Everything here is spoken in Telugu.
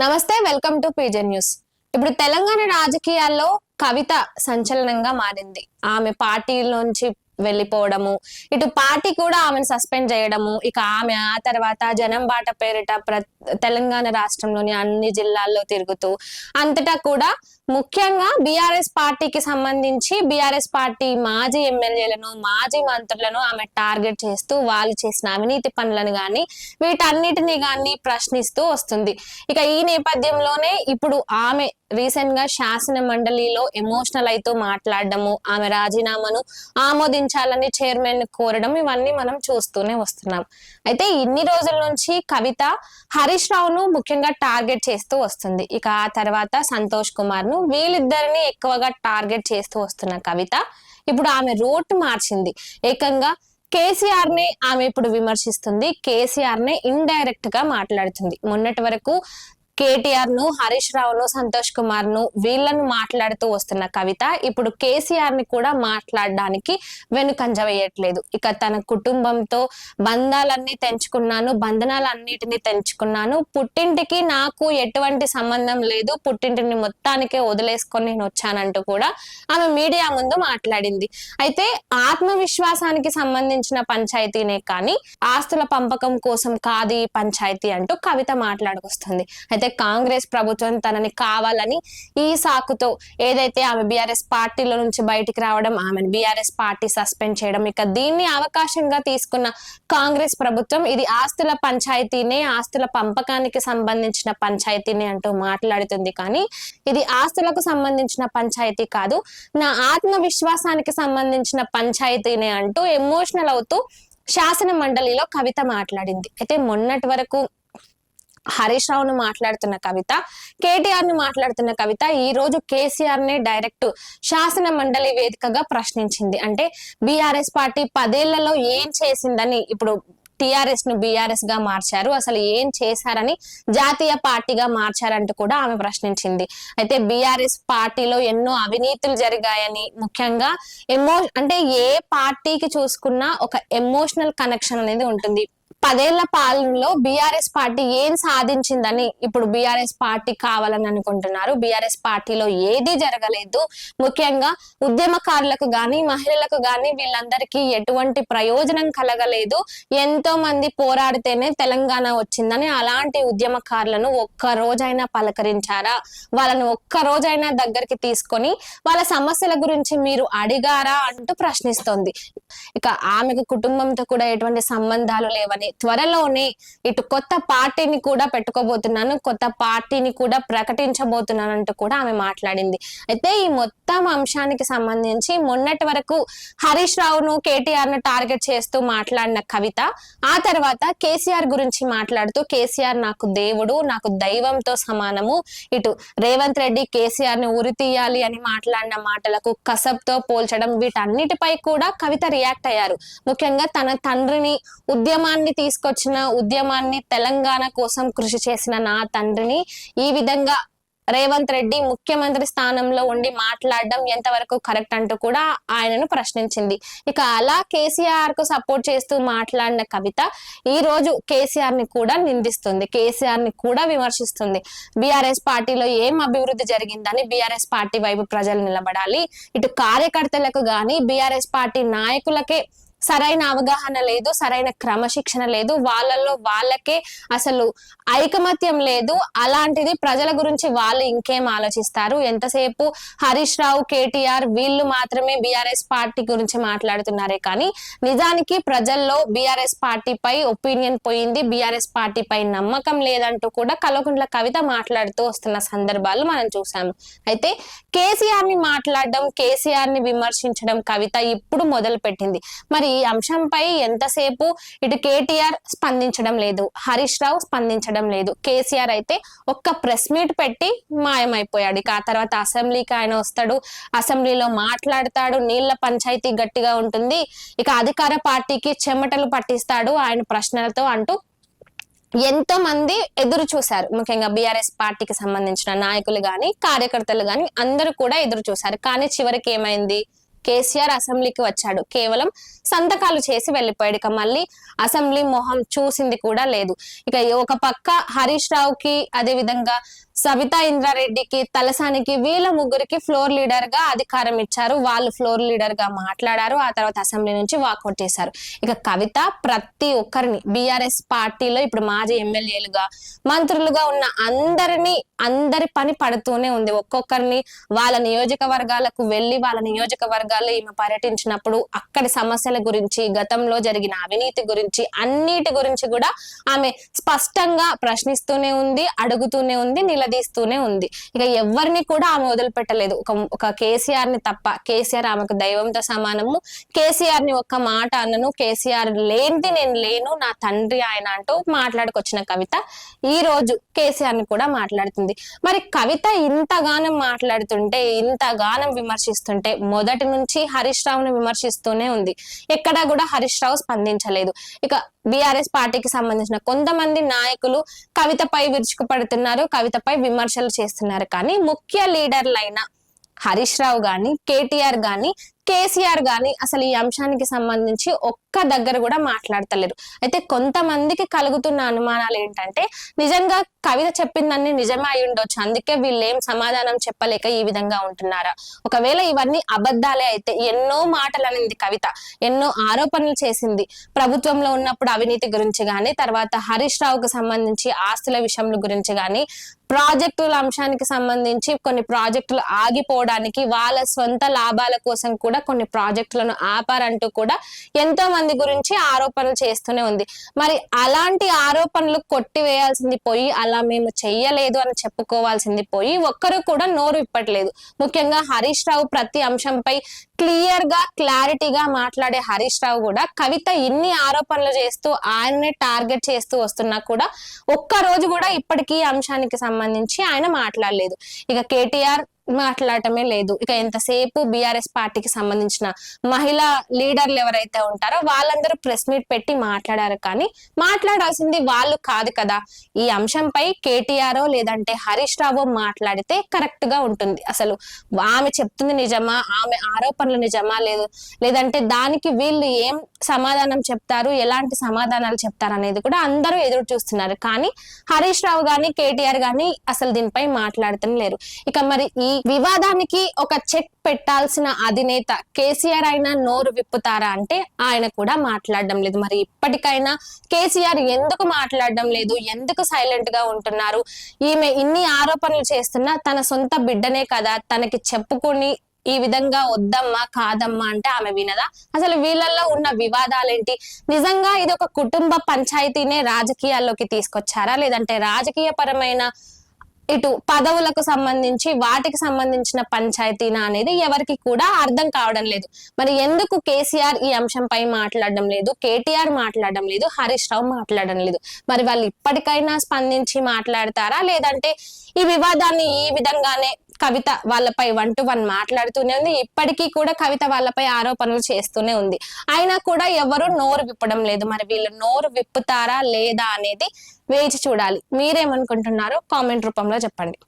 నమస్తే, వెల్కమ్ టు పీజే న్యూస్. ఇప్పుడు తెలంగాణ రాజకీయాల్లో కవిత సంచలనంగా మారింది. ఆమె పార్టీలోంచి వెళ్ళిపోవడము, ఇటు పార్టీ కూడా ఆమెను సస్పెండ్ చేయడము, ఇక ఆమె ఆ తర్వాత జనం బాట పేరిట తెలంగాణ రాష్ట్రంలోని అన్ని జిల్లాల్లో తిరుగుతూ అంతటా కూడా ముఖ్యంగా బీఆర్ఎస్ పార్టీకి సంబంధించి బీఆర్ఎస్ పార్టీ మాజీ ఎమ్మెల్యేలను, మాజీ మంత్రులను ఆమె టార్గెట్ చేస్తూ వాళ్ళు చేసిన అవినీతి పనులను గాని వీటన్నిటిని గాని ప్రశ్నిస్తూ వస్తుంది. ఇక ఈ నేపథ్యంలోనే ఇప్పుడు ఆమె రీసెంట్ గా శాసన మండలిలో ఎమోషనల్ అయితూ మాట్లాడడము, ఆమె రాజీనామాను ఆమోదించాలని చైర్మన్ కోరడం, ఇవన్నీ మనం చూస్తూనే వస్తున్నాం. అయితే ఇన్ని రోజుల నుంచి కవిత హరీష్ రావును ముఖ్యంగా టార్గెట్ చేస్తూ వస్తుంది. ఇక ఆ తర్వాత సంతోష్ కుమార్ ను, వీళ్ళిద్దరిని ఎక్కువగా టార్గెట్ చేస్తూ వస్తున్న కవిత ఇప్పుడు ఆమె రూట్ మార్చింది. ఏకంగా కేసీఆర్ ని ఆమె ఇప్పుడు విమర్శిస్తుంది. కేసీఆర్ ని ఇండైరెక్ట్ గా మాట్లాడుతుంది. మొన్నటి వరకు కేటీఆర్ ను, హరీష్ రావును, సంతోష్ కుమార్ ను వీళ్ళను మాట్లాడుతూ వస్తున్న కవిత ఇప్పుడు కేసీఆర్ ని కూడా మాట్లాడడానికి వెనుకంజ వేయట్లేదు. ఇక తన కుటుంబంతో బంధాలన్నీ తెంచుకున్నాను, బంధనాలన్నిటినీ తెంచుకున్నాను, పుట్టింటికి నాకు ఎటువంటి సంబంధం లేదు, పుట్టింటిని మొత్తానికే వదిలేసుకొని నేను వచ్చానంటూ కూడా ఆమె మీడియా ముందు మాట్లాడింది. అయితే ఆత్మవిశ్వాసానికి సంబంధించిన పంచాయతీనే కానీ ఆస్తుల పంపకం కోసం కాదు ఈ పంచాయతీ అంటూ కవిత మాట్లాడుకొస్తుంది. అయితే కాంగ్రెస్ ప్రభుత్వం తనని కావాలని ఈ సాకుతో ఏదైతే ఆమె బీఆర్ఎస్ పార్టీలో నుంచి బయటికి రావడం, ఆమెను బీఆర్ఎస్ పార్టీ సస్పెండ్ చేయడం, ఇక దీన్ని అవకాశంగా తీసుకున్న కాంగ్రెస్ ప్రభుత్వం ఇది ఆస్తుల పంచాయతీనే, ఆస్తుల పంపకానికి సంబంధించిన పంచాయతీనే అంటూ మాట్లాడుతుంది. కానీ ఇది ఆస్తులకు సంబంధించిన పంచాయతీ కాదు, నా ఆత్మవిశ్వాసానికి సంబంధించిన పంచాయతీనే అంటూ ఎమోషనల్ అవుతూ శాసన మండలిలో కవిత మాట్లాడింది. అయితే మొన్నటి వరకు హరీష్ రావును మాట్లాడుతున్న కవిత, కేటీఆర్ ను మాట్లాడుతున్న కవిత ఈ రోజు కేసీఆర్ నే డైరెక్ట్ శాసన మండలి వేదికగా ప్రశ్నించింది. అంటే బీఆర్ఎస్ పార్టీ 10 ఏళ్లలో ఏం చేసిందని, ఇప్పుడు టిఆర్ఎస్ ను బీఆర్ఎస్ గా మార్చారు, అసలు ఏం చేశారని జాతీయ పార్టీగా మార్చారంటూ కూడా ఆమె ప్రశ్నించింది. అయితే బీఆర్ఎస్ పార్టీలో ఎన్నో అవినీతులు జరిగాయని, ముఖ్యంగా అంటే ఏ పార్టీకి చూసుకున్నా ఒక ఎమోషనల్ కనెక్షన్ అనేది ఉంటుంది. 10 ఏళ్ల పాలనలో బీఆర్ఎస్ పార్టీ ఏం సాధించిందని ఇప్పుడు బీఆర్ఎస్ పార్టీ కావాలని అనుకుంటున్నారు. బీఆర్ఎస్ పార్టీలో ఏది జరగలేదు, ముఖ్యంగా ఉద్యమకారులకు గాని మహిళలకు గాని వీళ్ళందరికీ ఎటువంటి ప్రయోజనం కలగలేదు, ఎంతో మంది పోరాడితేనే తెలంగాణ వచ్చిందని అలాంటి ఉద్యమకారులను ఒక్క రోజైనా పలకరించారా, వాళ్ళను ఒక్క రోజైనా దగ్గరికి తీసుకొని వాళ్ళ సమస్యల గురించి మీరు అడిగారా అంటూ ప్రశ్నిస్తోంది. ఇక ఆమెకు కుటుంబంతో కూడా ఎటువంటి సంబంధాలు లేవని, త్వరలోనే ఇటు కొత్త పార్టీని కూడా పెట్టుకోబోతున్నాను, కొత్త పార్టీని కూడా ప్రకటించబోతున్నాను అంటూ కూడా ఆమె మాట్లాడింది. అయితే ఈ మొత్తం అంశానికి సంబంధించి మొన్నటి వరకు హరీష్ రావును, కేటీఆర్ ను టార్గెట్ చేస్తూ మాట్లాడిన కవిత ఆ తర్వాత కేసీఆర్ గురించి మాట్లాడుతూ కేసీఆర్ నాకు దేవుడు, నాకు దైవంతో సమానము, ఇటు రేవంత్ రెడ్డి కేసీఆర్ ని ఉరి తీయాలి అని మాట్లాడిన మాటలకు కసబ్తో పోల్చడం, వీటన్నిటిపై కూడా కవిత రియాక్ట్ అయ్యారు. ముఖ్యంగా తన తండ్రిని, ఉద్యమాన్ని తీసుకొచ్చిన, ఉద్యమాన్ని తెలంగాణ కోసం కృషి చేసిన నా తండ్రిని ఈ విధంగా రేవంత్ రెడ్డి ముఖ్యమంత్రి స్థానంలో ఉండి మాట్లాడడం ఎంతవరకు కరెక్ట్ అంటూ కూడా ఆయనను ప్రశ్నించింది. ఇక అలా కేసీఆర్ కు సపోర్ట్ చేస్తూ మాట్లాడిన కవిత ఈ రోజు కేసీఆర్ ని కూడా నిందిస్తుంది, కేసీఆర్ ని కూడా విమర్శిస్తుంది. బీఆర్ఎస్ పార్టీలో ఏం అభివృద్ధి జరిగిందని బీఆర్ఎస్ పార్టీ వైపు ప్రజలు నిలబడాలి, ఇటు కార్యకర్తలకు గాని బీఆర్ఎస్ పార్టీ నాయకులకే సరైన అవగాహన లేదు, సరైన క్రమశిక్షణ లేదు, వాళ్ళల్లో వాళ్ళకే అసలు ఐకమత్యం లేదు, అలాంటిది ప్రజల గురించి వాళ్ళు ఇంకేం ఆలోచిస్తారు, ఎంతసేపు హరీష్ రావు, కేటీఆర్ వీళ్ళు మాత్రమే బీఆర్ఎస్ పార్టీ గురించి మాట్లాడుతున్నారే కానీ నిజానికి ప్రజల్లో బీఆర్ఎస్ పార్టీపై ఒపీనియన్ పోయింది, బీఆర్ఎస్ పార్టీపై నమ్మకం లేదంటూ కూడా కల్వకుంట్ల కవిత మాట్లాడుతూ వస్తున్న సందర్భాలు మనం చూసాము. అయితే కేసీఆర్ ని మాట్లాడడం, కేసీఆర్ ని విమర్శించడం కవిత ఇప్పుడు మొదలు పెట్టింది. మరి ఈ అంశంపై ఎంతసేపు ఇటు కేటీఆర్ స్పందించడం లేదు, హరీష్ రావు స్పందించడం లేదు, కేసీఆర్ అయితే ఒక్క ప్రెస్ మీట్ పెట్టి మాయమైపోయాడు. ఇక ఆ తర్వాత అసెంబ్లీకి ఆయన వస్తాడు, అసెంబ్లీలో మాట్లాడతాడు, నీళ్ల పంచాయతీ గట్టిగా ఉంటుంది, ఇక అధికార పార్టీకి చెమటలు పట్టిస్తాడు ఆయన ప్రశ్నలతో అంటూ ఎంతో మంది ఎదురు చూశారు. ముఖ్యంగా బీఆర్ఎస్ పార్టీకి సంబంధించిన నాయకులు గాని కార్యకర్తలు గాని అందరూ కూడా ఎదురు చూశారు. కానీ చివరికి ఏమైంది, కేసీఆర్ అసెంబ్లీకి వచ్చాడు, కేవలం సంతకాలు చేసి వెళ్ళిపోయాడు. ఇక మళ్ళీ అసెంబ్లీ మొహం చూసింది కూడా లేదు. ఇక ఒక పక్క హరీష్ రావుకి, అదే విధంగా సబితా ఇంద్రారెడ్డికి, తలసానికి, వీళ్ళ ముగ్గురికి ఫ్లోర్ లీడర్ గా అధికారం ఇచ్చారు. వాళ్ళు ఫ్లోర్ లీడర్ గా మాట్లాడారు. ఆ తర్వాత అసెంబ్లీ నుంచి వాకౌట్ చేశారు. ఇక కవిత ప్రతి ఒక్కరిని బీఆర్ఎస్ పార్టీలో ఇప్పుడు మాజీ ఎమ్మెల్యేలుగా, మంత్రులుగా ఉన్న అందరి పని పడుతూనే ఉంది. ఒక్కొక్కరిని వాళ్ళ నియోజకవర్గాలకు వెళ్లి వాళ్ళ నియోజకవర్గాల్లో ఈమె పర్యటించినప్పుడు అక్కడి సమస్యల గురించి, గతంలో జరిగిన అవినీతి గురించి, అన్నిటి గురించి కూడా ఆమె స్పష్టంగా ప్రశ్నిస్తూనే ఉంది, అడుగుతూనే ఉంది, నిలదీస్తూనే ఉంది. ఇక ఎవరిని కూడా ఆమె వదిలిపెట్టలేదు. ఒక కేసీఆర్ ని తప్ప. కేసీఆర్ ఆమెకు దైవంతో సమానము. కేసీఆర్ ని ఒక్క మాట అన్నను, కేసీఆర్ లేనిది నేను లేను, నా తండ్రి ఆయన అంటూ మాట్లాడుకొచ్చిన కవిత ఈ రోజు కేసీఆర్ ని కూడా మాట్లాడుతుంది. మరి కవిత ఇంతగానం మాట్లాడుతుంటే, ఇంతగానం విమర్శిస్తుంటే, మొదటి నుంచి హరీష్ రావుని విమర్శిస్తూనే ఉంది. ఎక్కడా కూడా హరీష్ రావు స్పందించలేదు. ఇక బీఆర్ఎస్ పార్టీకి సంబంధించిన కొంతమంది నాయకులు కవితపై విరుచుకుపడుతున్నారు, కవితపై విమర్శలు చేస్తున్నారు. కానీ ముఖ్య లీడర్లైన హరీష్ రావు గాని, కేటీఆర్ గాని, కేసీఆర్ గాని అసలు ఈ అంశానికి సంబంధించి ఒక్క దగ్గర కూడా మాట్లాడతలేరు. అయితే కొంతమందికి కలుగుతున్న అనుమానాలు ఏంటంటే, నిజంగా కవిత చెప్పిందన్నీ నిజమే అయి ఉండొచ్చు, అందుకే వీళ్ళు ఏం సమాధానం చెప్పలేక ఈ విధంగా ఉంటున్నారా? ఒకవేళ ఇవన్నీ అబద్ధాలే అయితే, ఎన్నో మాటలు అనింది కవిత, ఎన్నో ఆరోపణలు చేసింది. ప్రభుత్వంలో ఉన్నప్పుడు అవినీతి గురించి గాని, తర్వాత హరీష్ రావుకు సంబంధించి ఆస్తుల విషయంలో గురించి గాని, ప్రాజెక్టుల అంశానికి సంబంధించి కొన్ని ప్రాజెక్టులు ఆగిపోవడానికి, వాళ్ళ సొంత లాభాల కోసం కూడా కొన్ని ప్రాజెక్టులను ఆపారంటూ కూడా ఎంతో మంది గురించి ఆరోపణలు చేస్తూనే ఉంది. మరి అలాంటి ఆరోపణలు కొట్టివేయాల్సింది పోయి, అలా మేము చెయ్యలేదు అని చెప్పుకోవాల్సింది పోయి, ఒక్కరు కూడా నోరు విప్పట్లేదు. ముఖ్యంగా హరీష్ రావు ప్రతి అంశంపై క్లియర్ గా, క్లారిటీగా మాట్లాడే హరీష్ రావు కూడా కవిత ఇన్ని ఆరోపణలు చేస్తూ ఆయన్నే టార్గెట్ చేస్తూ వస్తున్నా కూడా ఒక్క రోజు కూడా ఇప్పటికీ అంశానికి సంబంధించి ఆయన మాట్లాడలేదు. ఇక కేటీఆర్ మాట్లాడటమే లేదు. ఇక ఎంతసేపు బీఆర్ఎస్ పార్టీకి సంబంధించిన మహిళా లీడర్లు ఎవరైతే ఉంటారో వాళ్ళందరూ ప్రెస్ మీట్ పెట్టి మాట్లాడారు. కానీ మాట్లాడాల్సింది వాళ్ళు కాదు కదా. ఈ అంశంపై కేటీఆర్ లేదంటే హరీష్ రావు మాట్లాడితే కరెక్ట్ గా ఉంటుంది. అసలు ఆమె చెప్తుంది నిజమా, ఆమె ఆరోపణలు నిజమా, లేదంటే దానికి వీళ్ళు ఏం సమాధానం చెప్తారు, ఎలాంటి సమాధానాలు చెప్తారు అనేది కూడా అందరూ ఎదురు చూస్తున్నారు. కానీ హరీష్ రావు గాని, కేటీఆర్ గాని అసలు దీనిపై మాట్లాడుతూ లేరు. ఇక మరి ఈ వివాదానికి ఒక చెక్ పెట్టాల్సిన అధినేత కేసీఆర్ అయినా నోరు విప్పుతారా అంటే ఆయన కూడా మాట్లాడడం లేదు. మరి ఇప్పటికైనా కేసీఆర్ ఎందుకు మాట్లాడడం లేదు, ఎందుకు సైలెంట్ గా ఉంటున్నారు? ఈమె ఇన్ని ఆరోపణలు చేస్తున్నా తన సొంత బిడ్డనే కదా, తనకి చెప్పుకుని ఈ విధంగా వద్దమ్మా కాదమ్మా అంటే ఆమె వినదా? అసలు వీళ్ళల్లో ఉన్న వివాదాలేంటి? నిజంగా ఇది ఒక కుటుంబ పంచాయతీనే రాజకీయాల్లోకి తీసుకొచ్చారా, లేదంటే రాజకీయ పరమైన ఇటు పదవులకు సంబంధించి వాటికి సంబంధించిన పంచాయతీనా అనేది ఎవరికి కూడా అర్థం కావడం లేదు. మరి ఎందుకు కేసీఆర్ ఈ అంశంపై మాట్లాడడం లేదు, కేటీఆర్ మాట్లాడడం లేదు, హరీష్ రావు మాట్లాడడం లేదు? మరి వాళ్ళు ఇప్పటికైనా స్పందించి మాట్లాడతారా, లేదంటే ఈ వివాదాన్ని ఈ విధంగానే కవిత వాళ్ళపై 1 to 1 మాట్లాడుతూనే ఉంది? ఇప్పటికీ కూడా కవిత వాళ్ళపై ఆరోపణలు చేస్తూనే ఉంది. అయినా కూడా ఎవరు నోరు విప్పడం లేదు. మరి వీళ్ళు నోరు విప్పుతారా లేదా అనేది వేచి చూడాలి. మీరేమనుకుంటున్నారో కామెంట్ రూపంలో చెప్పండి.